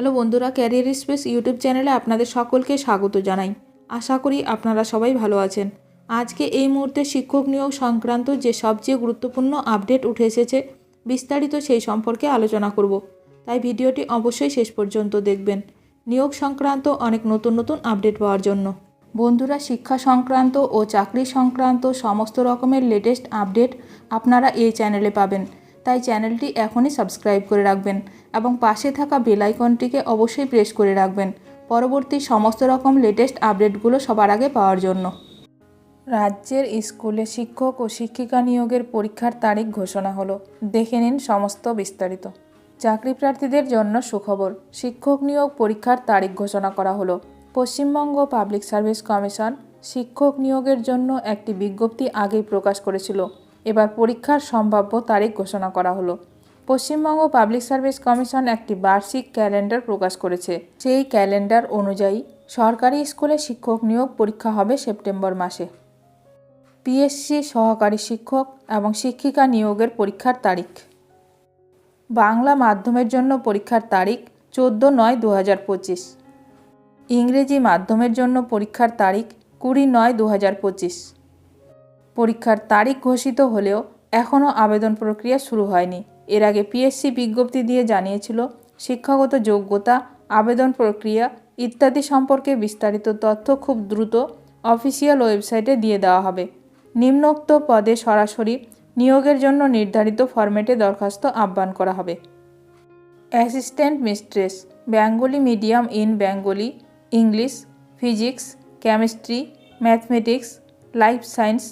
Hello বন্ধুরা, career space YouTube চ্যানেলে আপনাদের সকলকে স্বাগত জানাই। আশা করি আপনারা সবাই ভালো আছেন। আজকে এই মুহূর্তে শিক্ষক নিয়োগ সংক্রান্ত যে সবচেয়ে গুরুত্বপূর্ণ আপডেট উঠে এসেছে, বিস্তারিত সেই সম্পর্কে আলোচনা করব। তাই ভিডিওটি অবশ্যই শেষ পর্যন্ত দেখবেন নিয়োগ সংক্রান্ত অনেক নতুন নতুন আপডেট পাওয়ার জন্য। বন্ধুরা, শিক্ষা সংক্রান্ত ও চাকরি সংক্রান্ত সমস্ত রকমের লেটেস্ট আপডেট আপনারা এই চ্যানেলে পাবেন। তাই চ্যানেলটি এখনই সাবস্ক্রাইব করে রাখবেন এবং পাশে থাকা বেল আইকনটিকে অবশ্যই প্রেস করে রাখবেন পরবর্তী সমস্ত রকম লেটেস্ট আপডেটগুলো সবার আগে পাওয়ার জন্য। রাজ্যের স্কুলে শিক্ষক ও শিক্ষিকা নিয়োগের পরীক্ষার তারিখ ঘোষণা হলো। দেখে নিন সমস্ত বিস্তারিত। চাকরি প্রার্থীদের জন্য সুখবর, শিক্ষক নিয়োগ পরীক্ষার তারিখ ঘোষণা করা হলো। পশ্চিমবঙ্গ পাবলিক সার্ভিস কমিশন শিক্ষক নিয়োগের জন্য একটি বিজ্ঞপ্তি আগেই প্রকাশ করেছিল। এবার পরীক্ষার সম্ভাব্য তারিখ ঘোষণা করা হলো। পশ্চিমবঙ্গ পাবলিক সার্ভিস কমিশন একটি বার্ষিক ক্যালেন্ডার প্রকাশ করেছে। সেই ক্যালেন্ডার অনুযায়ী সরকারি স্কুলে শিক্ষক নিয়োগ পরীক্ষা হবে সেপ্টেম্বর মাসে। পিএসসি সহকারী শিক্ষক এবং শিক্ষিকা নিয়োগের পরীক্ষার তারিখ। বাংলা মাধ্যমের জন্য পরীক্ষার তারিখ 14/9/2025। ইংরেজি মাধ্যমের জন্য পরীক্ষার তারিখ 20/9/2025। পরীক্ষার তারিখ ঘোষিত হলেও এখনও আবেদন প্রক্রিয়া শুরু হয়নি। এর আগে পিএসসি বিজ্ঞপ্তি দিয়ে জানিয়েছিল শিক্ষাগত যোগ্যতা, আবেদন প্রক্রিয়া ইত্যাদি সম্পর্কে বিস্তারিত তথ্য খুব দ্রুত অফিসিয়াল ওয়েবসাইটে দিয়ে দেওয়া হবে। নিম্নোক্ত পদে সরাসরি নিয়োগের জন্য নির্ধারিত ফরম্যাটে দরখাস্ত আহ্বান করা হবে। Assistant mistress, Bengali medium in Bengali, English, physics, chemistry, mathematics, life science,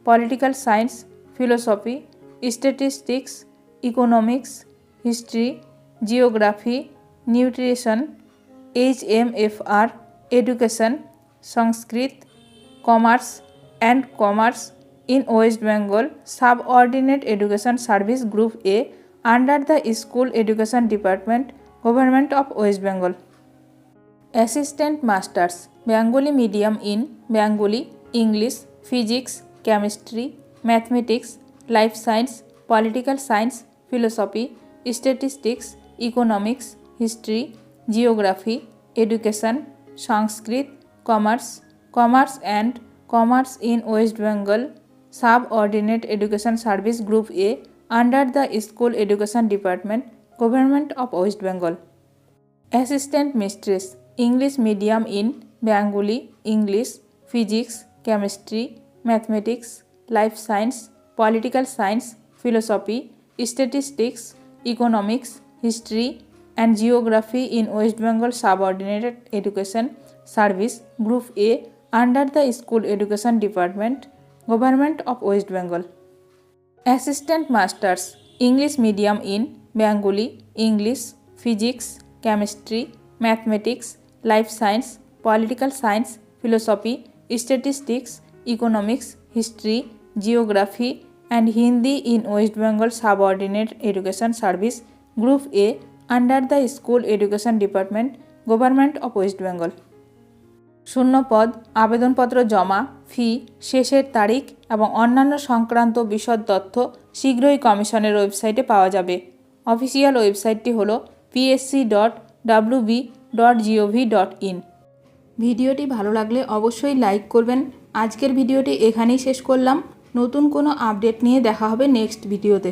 political science, philosophy, statistics, economics, history, geography, nutrition, HMFR, education, Sanskrit, commerce and commerce in West Bengal, Subordinate Education Service Group A under the School Education Department, Government of West Bengal. Assistant Masters, Bengali Medium in Bengali, English, Physics, Chemistry, Mathematics, Life Science, Political Science, Philosophy, Statistics, Economics, History, Geography, Education, Sanskrit, Commerce and Commerce in West Bengal, Subordinate Education Service Group A under the School Education Department, Government of West Bengal. Assistant Mistress, English Medium in Bengali, English, Physics, Chemistry, Mathematics, Life Science, Political Science, Philosophy, Statistics, Economics, History and Geography in West Bengal Subordinate Education Service Group A under the School Education Department, Government of West Bengal. Assistant Masters, English Medium in Bengali, English, Physics, Chemistry, Mathematics, Life Science, Political Science, Philosophy, Statistics, Economics, History, Geography and Hindi in West Bengal Subordinate Education Service Group A under the School Education Department, Government of West Bengal. শূন্য পদ, আবেদনপত্র জমা, ফি, শেষের তারিখ এবং অন্যান্য সংক্রান্ত বিশদ তথ্য শীঘ্রই কমিশনের ওয়েবসাইটে পাওয়া যাবে। অফিসিয়াল ওয়েবসাইটটি হল psc.wb.gov.in। ভিডিওটি ভালো লাগলে অবশ্যই লাইক করবেন। আজকের ভিডিওটি এখানেই শেষ করলাম। নতুন কোনো আপডেট নিয়ে দেখা হবে নেক্সট ভিডিওতে।